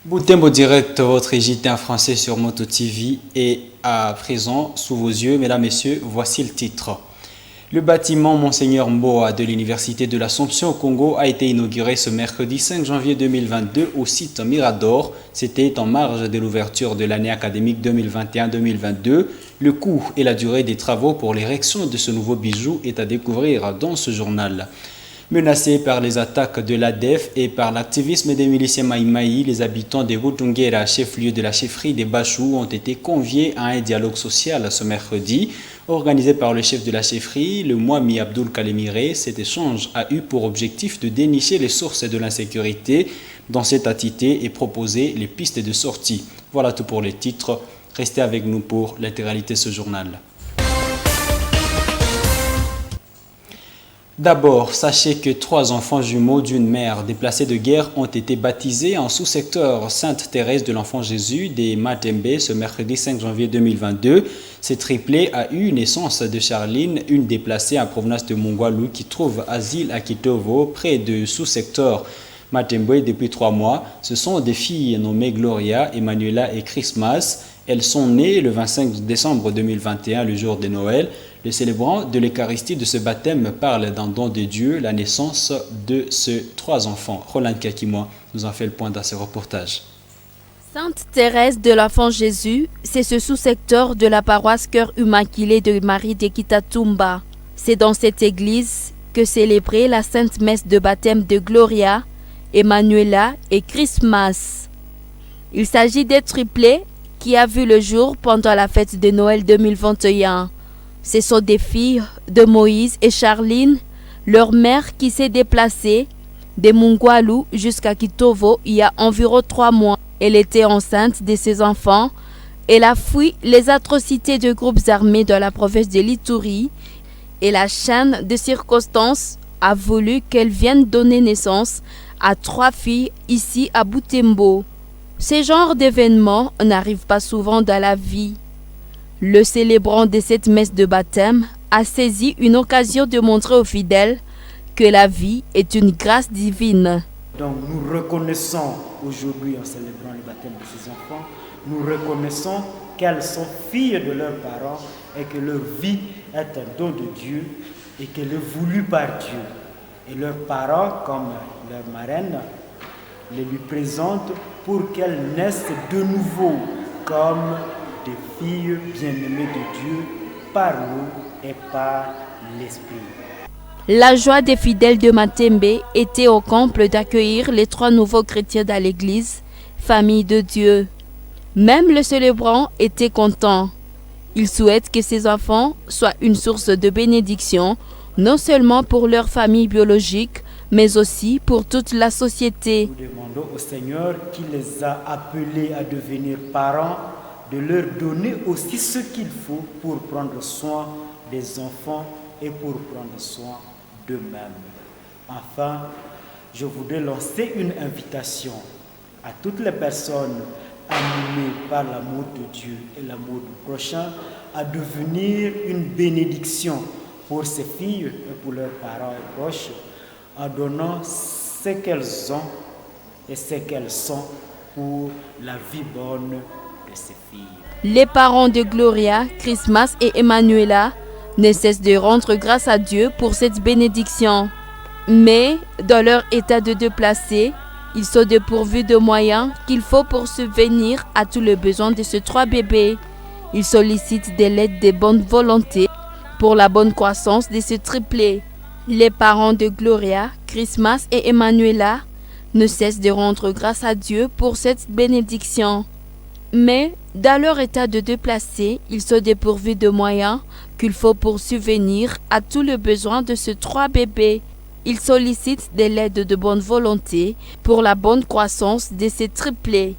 Boutembo Direct, votre JT en français sur Moto TV est à présent sous vos yeux. Mesdames, Messieurs, voici le titre. Le bâtiment Monseigneur Mboa de l'Université de l'Assomption au Congo a été inauguré ce mercredi 5 janvier 2022 au site Mirador. C'était en marge de l'ouverture de l'année académique 2021-2022. Le coût et la durée des travaux pour l'érection de ce nouveau bijou est à découvrir dans ce journal. Menacés par les attaques de l'ADF et par l'activisme des miliciens Maïmaï, les habitants de Boutunguera, chef-lieu de la chefferie des Bachou, ont été conviés à un dialogue social ce mercredi. Organisé par le chef de la chefferie, le Mouami Abdoul Kalemire, cet échange a eu pour objectif de dénicher les sources de l'insécurité dans cette entité et proposer les pistes de sortie. Voilà tout pour les titres. Restez avec nous pour l'intégralité de ce journal. D'abord, sachez que 3 enfants jumeaux d'une mère déplacée de guerre ont été baptisés en sous-secteur Sainte-Thérèse de l'Enfant Jésus des Matembe ce mercredi 5 janvier 2022. Ce triplé a eu naissance de Charline, une déplacée en provenance de Mongwalou qui trouve asile à Kitovo, près de sous-secteur Matembe depuis 3 mois. Ce sont des filles nommées Gloria, Emmanuela et Christmas. Elles sont nées le 25 décembre 2021, le jour de Noël. Le célébrant de l'Eucharistie de ce baptême parle d'un don de Dieu, la naissance de ces 3 enfants. Roland Kakimoa nous en fait le point dans ce reportage. Sainte-Thérèse de l'Enfant Jésus, c'est ce sous-secteur de la paroisse Cœur Immaculé de Marie de Kitatumba. C'est dans cette église que célébrait la sainte messe de baptême de Gloria, Emmanuela et Christmas. Il s'agit des triplés qui a vu le jour pendant la fête de Noël 2021. Ce sont des filles de Moïse et Charline, leur mère qui s'est déplacée de Mungwalu jusqu'à Kitovo il y a environ 3 mois. Elle était enceinte de ses enfants. Elle a fui les atrocités de groupes armés dans la province de l'Ituri et la chaîne de circonstances a voulu qu'elle vienne donner naissance à 3 filles ici à Boutembo. Ce genre d'événements n'arrive pas souvent dans la vie. Le célébrant de cette messe de baptême a saisi une occasion de montrer aux fidèles que la vie est une grâce divine. Donc nous reconnaissons aujourd'hui en célébrant le baptême de ces enfants, nous reconnaissons qu'elles sont filles de leurs parents et que leur vie est un don de Dieu et qu'elle est voulue par Dieu. Et leurs parents, comme leur marraine, les lui présentent pour qu'elles naissent de nouveau comme des filles bien-aimées de Dieu par nous et par l'Esprit. La joie des fidèles de Matembe était au comble d'accueillir les 3 nouveaux chrétiens dans l'église, famille de Dieu. Même le célébrant était content. Il souhaite que ces enfants soient une source de bénédiction, non seulement pour leur famille biologique, mais aussi pour toute la société. Nous demandons au Seigneur qui les a appelés à devenir parents, de leur donner aussi ce qu'il faut pour prendre soin des enfants et pour prendre soin d'eux-mêmes. Enfin, je voudrais lancer une invitation à toutes les personnes animées par l'amour de Dieu et l'amour du prochain à devenir une bénédiction pour ces filles et pour leurs parents et proches en donnant ce qu'elles ont et ce qu'elles sont pour la vie bonne de ces filles. Les parents de Gloria, Christmas et Emmanuela ne cessent de rendre grâce à Dieu pour cette bénédiction. Mais, dans leur état de déplacés, ils sont dépourvus de moyens qu'il faut pour subvenir à tous les besoins de ces 3 bébés. Ils sollicitent de l'aide de bonne volonté pour la bonne croissance de ce triplé. Les parents de Gloria, Christmas et Emmanuela ne cessent de rendre grâce à Dieu pour cette bénédiction. Mais, dans leur état de déplacés, ils sont dépourvus de moyens qu'il faut pour subvenir à tous les besoins de ces 3 bébés. Ils sollicitent de l'aide de bonne volonté pour la bonne croissance de ces triplés.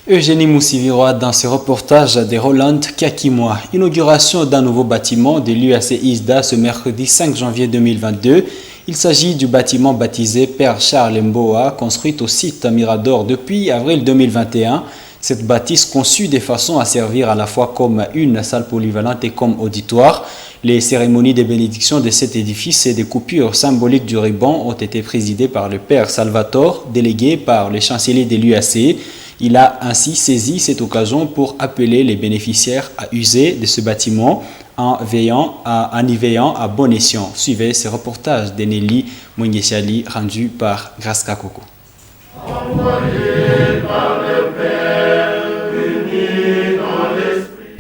Eugénie Moussiviroa dans ce reportage de Roland Kakimoa. Inauguration d'un nouveau bâtiment de l'UAC ISDA ce mercredi 5 janvier 2022. Il s'agit du bâtiment baptisé Père Charles Mboa, construit au site Mirador depuis avril 2021. Cette bâtisse conçue de façon à servir à la fois comme une salle polyvalente et comme auditoire. Les cérémonies de bénédiction de cet édifice et des coupures symboliques du ruban ont été présidées par le père Salvatore, délégué par le chancelier de l'UAC. Il a ainsi saisi cette occasion pour appeler les bénéficiaires à user de ce bâtiment en y veillant à bon escient. Suivez ce reportage de Nelly Mwengesiali rendu par Graska Koko.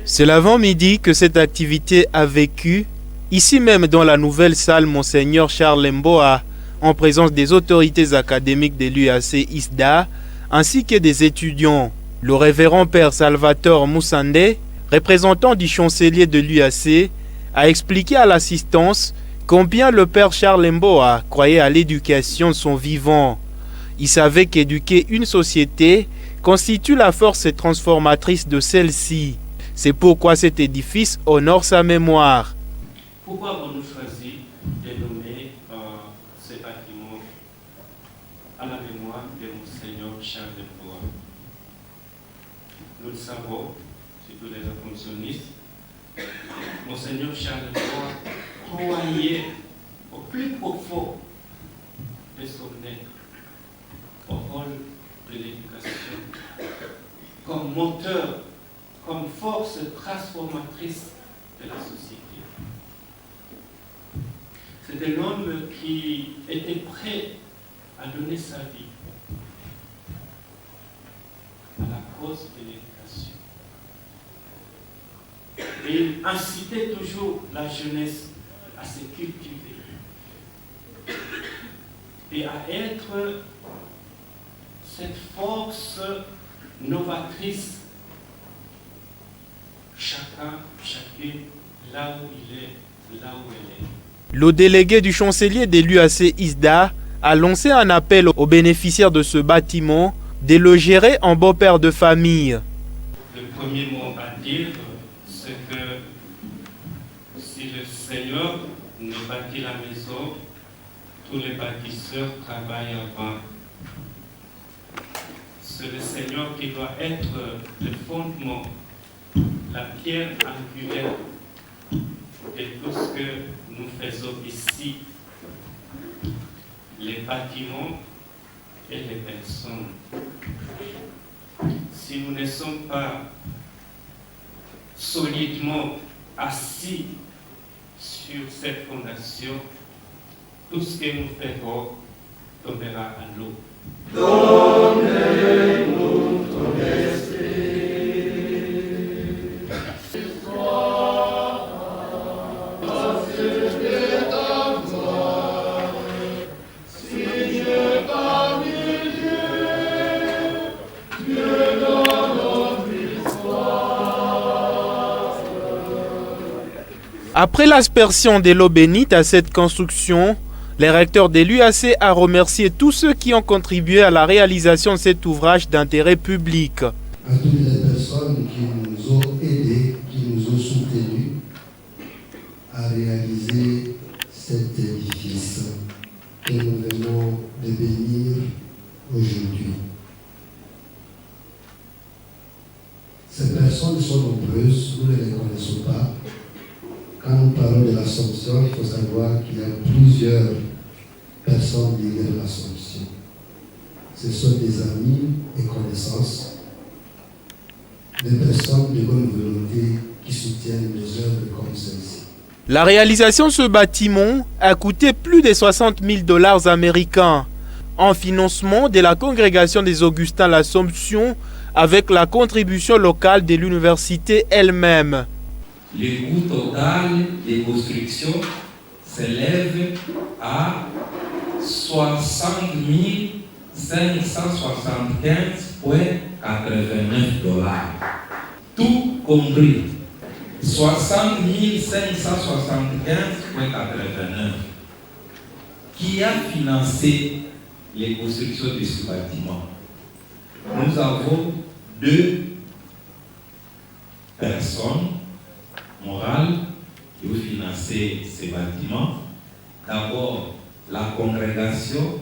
C'est l'avant-midi que cette activité a vécu, ici même dans la nouvelle salle Monseigneur Charles Mboa, en présence des autorités académiques de l'UAC ISDA, ainsi que des étudiants. Le révérend père Salvatore Moussande, représentant du chancelier de l'UAC, a expliqué à l'assistance combien le père Charles Mboa croyait à l'éducation de son vivant. Il savait qu'éduquer une société constitue la force transformatrice de celle-ci. C'est pourquoi cet édifice honore sa mémoire. Pourquoi avons-nous choisi de nommer ce bâtiment à la mémoire de Monseigneur Charles Mboa? Nous le savons, surtout les fonctionnistes, Monseigneur Charles Mboa croyait au plus profond de son être au rôle de l'éducation comme moteur, comme force transformatrice de la société. C'était l'homme qui était prêt à donner sa vie à la cause de l'éducation. Et il incitait toujours la jeunesse à se cultiver et à être cette force novatrice. Chacune, là où il est, là où elle est. Le délégué du chancelier de l'UAC ISDA a lancé un appel aux bénéficiaires de ce bâtiment de le gérer en beau père de famille. Le premier mot à dire, c'est que si le Seigneur ne bâtit la maison, tous les bâtisseurs travaillent avant. C'est le Seigneur qui doit être le fondement, la pierre angulaire de tout ce que nous faisons ici, les bâtiments et les personnes. Si nous ne sommes pas solidement assis sur cette fondation, tout ce que nous ferons tombera à l'eau. Donnez-nous ton esprit. Après l'aspersion de l'eau bénite à cette construction, le recteur de l'UAC a remercié tous ceux qui ont contribué à la réalisation de cet ouvrage d'intérêt public. À toutes les personnes qui nous ont aidés, qui nous ont soutenus à réaliser cet édifice que nous venons de bénir aujourd'hui. Ces personnes sont nombreuses, nous ne les connaissons pas. Quand nous parlons de l'Assomption, il faut savoir qu'il y a plusieurs personnes liées à l'Assomption. Ce sont des amis et connaissances, des personnes de bonne volonté qui soutiennent les œuvres comme celle-ci. La réalisation de ce bâtiment a coûté plus de 60 000 $ américains en financement de la congrégation des Augustins l'Assomption avec la contribution locale de l'université elle-même. Le coût total des constructions s'élève à 60 575,89 $. Tout compris. 60 575,89 $. Qui a financé les constructions de ce bâtiment? Nous avons deux personnes morales qui ont financé ces bâtiments. D'abord, la congrégation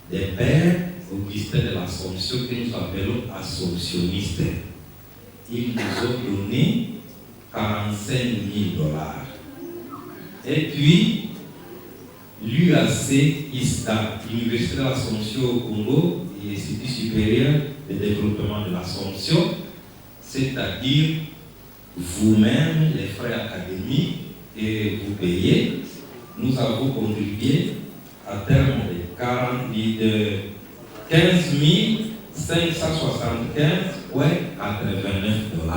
des pères Augustin de l'Assomption que nous appelons assomptionnistes. Ils nous ont donné 45 000 $. Et puis, l'UAC ISDA, Université de l'Assomption au Congo et l'Institut supérieur de développement de l'Assomption, c'est-à-dire vous-même, les frais académiques, et vous payez, nous avons contribué à terme de 15 575, à 89 $.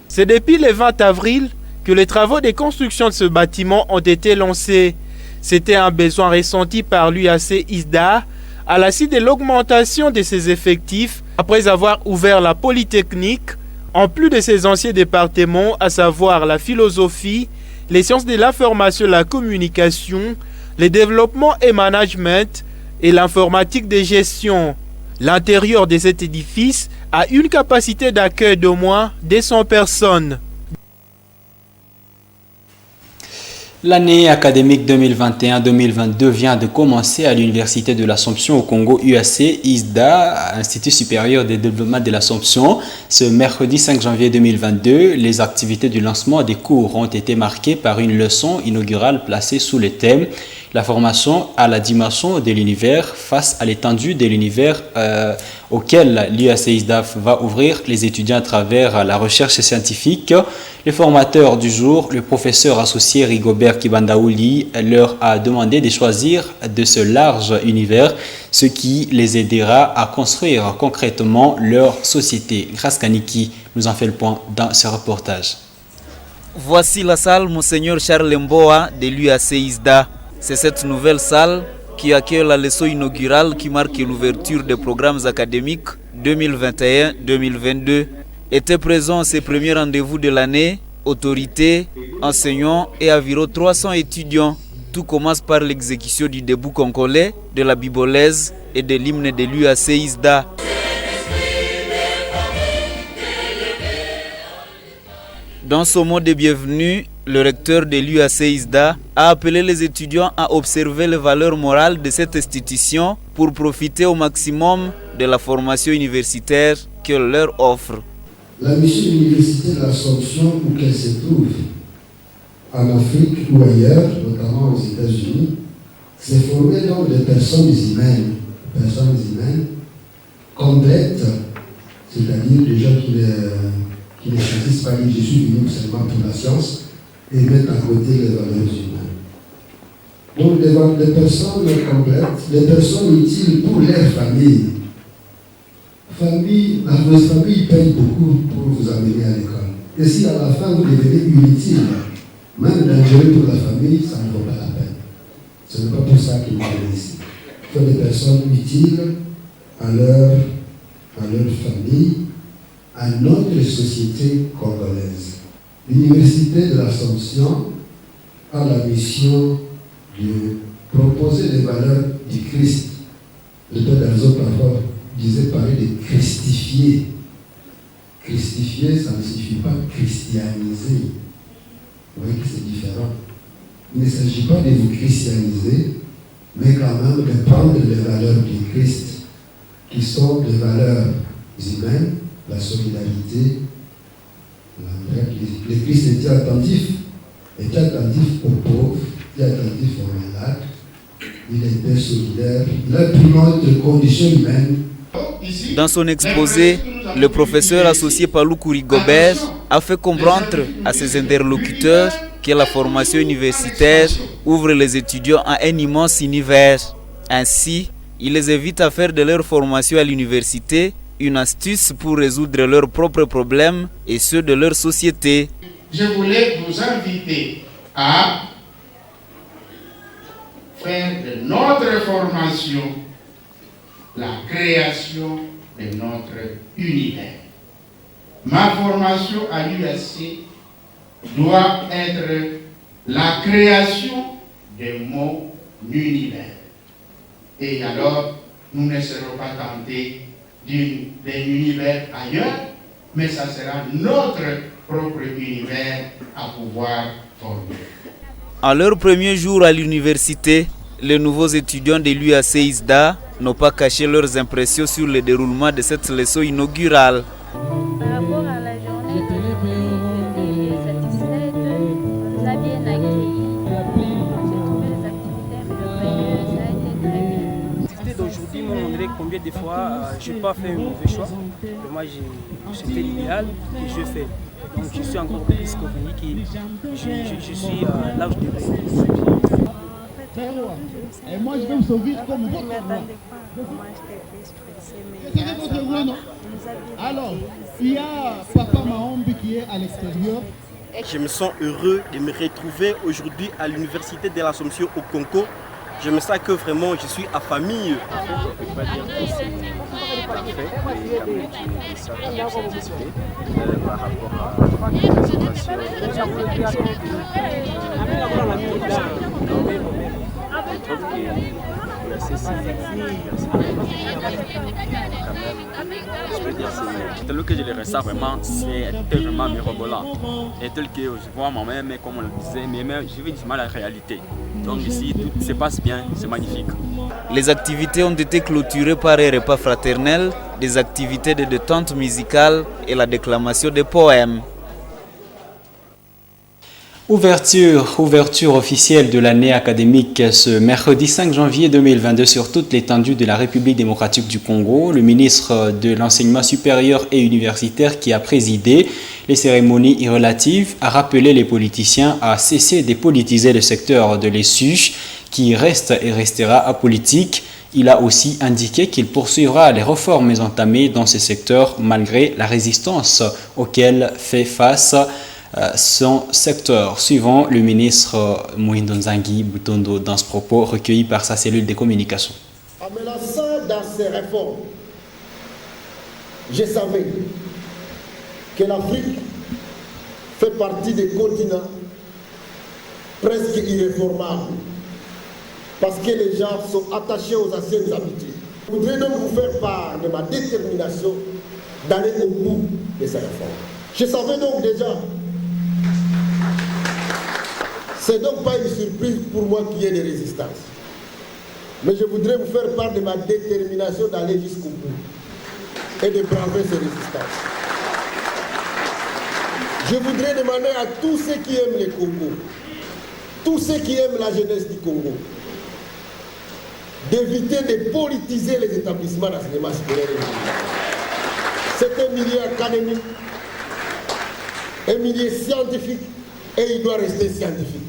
C'est depuis le 20 avril que les travaux de construction de ce bâtiment ont été lancés. C'était un besoin ressenti par l'UAC ISDA à la suite de l'augmentation de ses effectifs après avoir ouvert la Polytechnique, en plus de ses anciens départements, à savoir la philosophie, les sciences de l'information et la communication, le développement et management et l'informatique de gestion. L'intérieur de cet édifice a une capacité d'accueil d'au moins 200 personnes. L'année académique 2021-2022 vient de commencer à l'Université de l'Assomption au Congo UAC ISDA, Institut supérieur de développement de l'Assomption. Ce mercredi 5 janvier 2022, les activités du lancement des cours ont été marquées par une leçon inaugurale placée sous le thème « La formation à la dimension de l'univers face à l'étendue de l'univers auquel l'UAC ISDA va ouvrir les étudiants à travers la recherche scientifique ». Le formateur du jour, le professeur associé Rigobert Kibandaouli, leur a demandé de choisir de ce large univers, ce qui les aidera à construire concrètement leur société. Grâce Kaniki nous en fait le point dans ce reportage. Voici la salle Monseigneur Charles Mboa de l'UAC ISDA. C'est cette nouvelle salle qui accueille la leçon inaugurale qui marque l'ouverture des programmes académiques 2021-2022. Étaient présents à ces premiers rendez-vous de l'année, autorités, enseignants et environ 300 étudiants. Tout commence par l'exécution du debout congolais, de la bibolaise et de l'hymne de l'UAC ISDA. Dans son mot de bienvenue, le recteur de l'UAC ISDA a appelé les étudiants à observer les valeurs morales de cette institution pour profiter au maximum de la formation universitaire qu'elle leur offre. La mission de l'Université de l'Assomption, où qu'elle se trouve, en Afrique ou ailleurs, notamment aux États-Unis, c'est former donc des personnes humaines complètes, c'est-à-dire des gens qui ne choisissent pas dire je suis venu seulement pour la science et mettre à côté les valeurs humaines. Donc des personnes complètes, des personnes utiles pour leur famille. Votre famille paye beaucoup pour vous amener à l'école. Et si à la fin vous devenez inutile, même dangereux pour la famille, ça ne vaut pas la peine. Ce n'est pas pour ça qu'ils viennent ici. Il faut des personnes utiles à leur famille, à notre société congolaise. L'Université de l'Assomption a la mission de proposer les valeurs du Christ. Le Père d'Alzo parfois disait parler de christifier. Christifier, ça ne signifie pas christianiser. Vous voyez que c'est différent. Il ne s'agit pas de vous christianiser, mais quand même de prendre les valeurs du Christ, qui sont des valeurs humaines, la solidarité. Le Christ était attentif aux pauvres, était attentif aux malades, il était solidaire, il a pris note de conditions humaines. Dans son exposé, le professeur associé Paluku Rigobert a fait comprendre à ses interlocuteurs que la formation universitaire ouvre les étudiants à un immense univers. Ainsi, il les invite à faire de leur formation à l'université une astuce pour résoudre leurs propres problèmes et ceux de leur société. Je voulais vous inviter à faire de notre formation la création de notre univers. Ma formation à l'UAC doit être la création de mon univers. Et alors, nous ne serons pas tentés d'un univers ailleurs, mais ça sera notre propre univers à pouvoir former. En leur premier jour à l'université, les nouveaux étudiants de l'UAC ISDA n'ont pas caché leurs impressions sur le déroulement de cette leçon inaugurale. Par rapport à la journée, j'étais satisfaite, on nous a bien accueillis. J'ai trouvé les activités un peu merveilleuses, ça a été très bien. Les activités d'aujourd'hui m'ont montré combien de fois je n'ai pas fait un mauvais choix. Moi, c'était l'idéal que je fais. Donc je suis encore plus convaincu que je suis là où je devrais être. Et moi, je vais me sauver comme votre roi. Alors, il y a Papa Mahombi qui est à l'extérieur. Je me sens heureux de me retrouver aujourd'hui à l'Université de l'Assomption au Congo. Je me sens que vraiment je suis à famille. En fait, on ne peut pas dire que c'est parfait, mais quand même tu es certainement satisfait par rapport à la situation tel que je le ressens vraiment, c'est vraiment mirobolant. Et tel que je vois moi-même, comme on le disait, mais même je vis du mal à la réalité. Donc ici, tout se passe bien, c'est magnifique. Les activités ont été clôturées par un repas fraternel, des activités de détente musicale et la déclamation de poèmes. Ouverture officielle de l'année académique ce mercredi 5 janvier 2022 sur toute l'étendue de la République démocratique du Congo. Le ministre de l'Enseignement supérieur et universitaire qui a présidé les cérémonies relatives a rappelé les politiciens à cesser de politiser le secteur de l'ESU qui reste et restera apolitique. Il a aussi indiqué qu'il poursuivra les réformes entamées dans ce secteur malgré la résistance auquel fait face son secteur, suivant le ministre Mohindo Nzangi Butondo dans ce propos recueilli par sa cellule de communication. En me lançant dans ces réformes, je savais que l'Afrique fait partie des continents presque irréformables parce que les gens sont attachés aux anciennes habitudes. Je voudrais donc vous faire part de ma détermination d'aller au bout de ces réformes. Je savais donc déjà. C'est donc pas une surprise pour moi qu'il y ait des résistances. Mais je voudrais vous faire part de ma détermination d'aller jusqu'au bout et de braver ces résistances. Je voudrais demander à tous ceux qui aiment le Congo, tous ceux qui aiment la jeunesse du Congo, d'éviter de politiser les établissements d'enseignement supérieur. C'est un milieu académique, un milieu scientifique, et il doit rester scientifique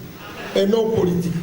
et non politique.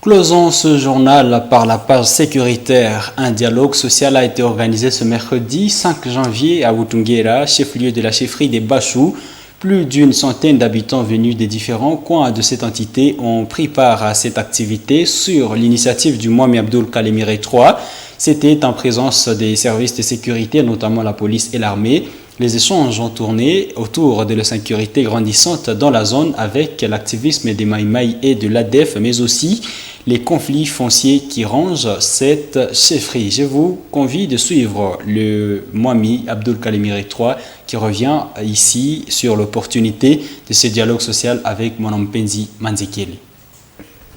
Closons ce journal par la page sécuritaire. Un dialogue social a été organisé ce mercredi 5 janvier à Wutungera, chef-lieu de la chefferie des Bachou. Plus d'une centaine d'habitants venus des différents coins de cette entité ont pris part à cette activité sur l'initiative du Mohamed Abdul Kalemire III. C'était en présence des services de sécurité, notamment la police et l'armée. Les échanges ont tourné autour de la sécurité grandissante dans la zone avec l'activisme des Maïmaï et de l'ADEF, mais aussi les conflits fonciers qui rongent cette chefferie. Je vous convie de suivre le Mohamed Abdul Kalemire III qui revient ici sur l'opportunité de ce dialogue social avec Monompenzi Manzekele.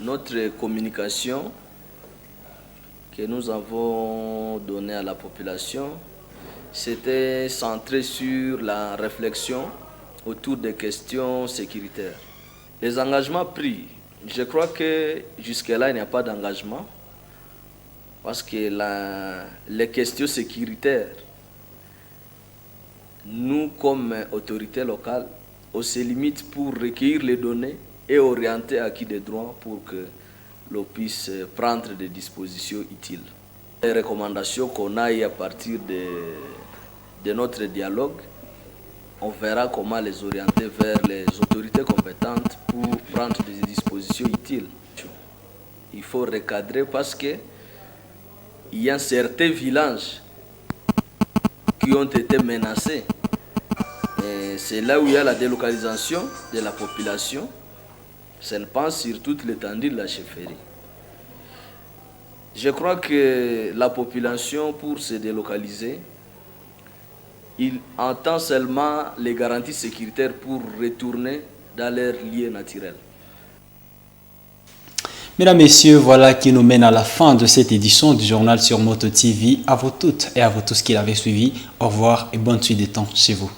Notre communication que nous avons donnée à la population, c'était centré sur la réflexion autour des questions sécuritaires. Les engagements pris, je crois que jusque-là, il n'y a pas d'engagement parce que les questions sécuritaires, nous, comme autorité locale, on se limite pour recueillir les données et orienter à qui des droits pour que l'on puisse prendre des dispositions utiles. Les recommandations qu'on a à partir de notre dialogue, on verra comment les orienter vers les autorités compétentes pour prendre des dispositions utiles. Il faut recadrer parce qu'il y a certains villages qui ont été menacés. C'est là où il y a la délocalisation de la population. Ça ne passe sur toute l'étendue de la chefferie. Je crois que la population, pour se délocaliser, il entend seulement les garanties sécuritaires pour retourner dans leur lieu naturel. Mesdames, Messieurs, voilà qui nous mène à la fin de cette édition du journal sur Moto TV. À vous toutes et à vous tous qui l'avez suivi. Au revoir et bonne suite des temps chez vous.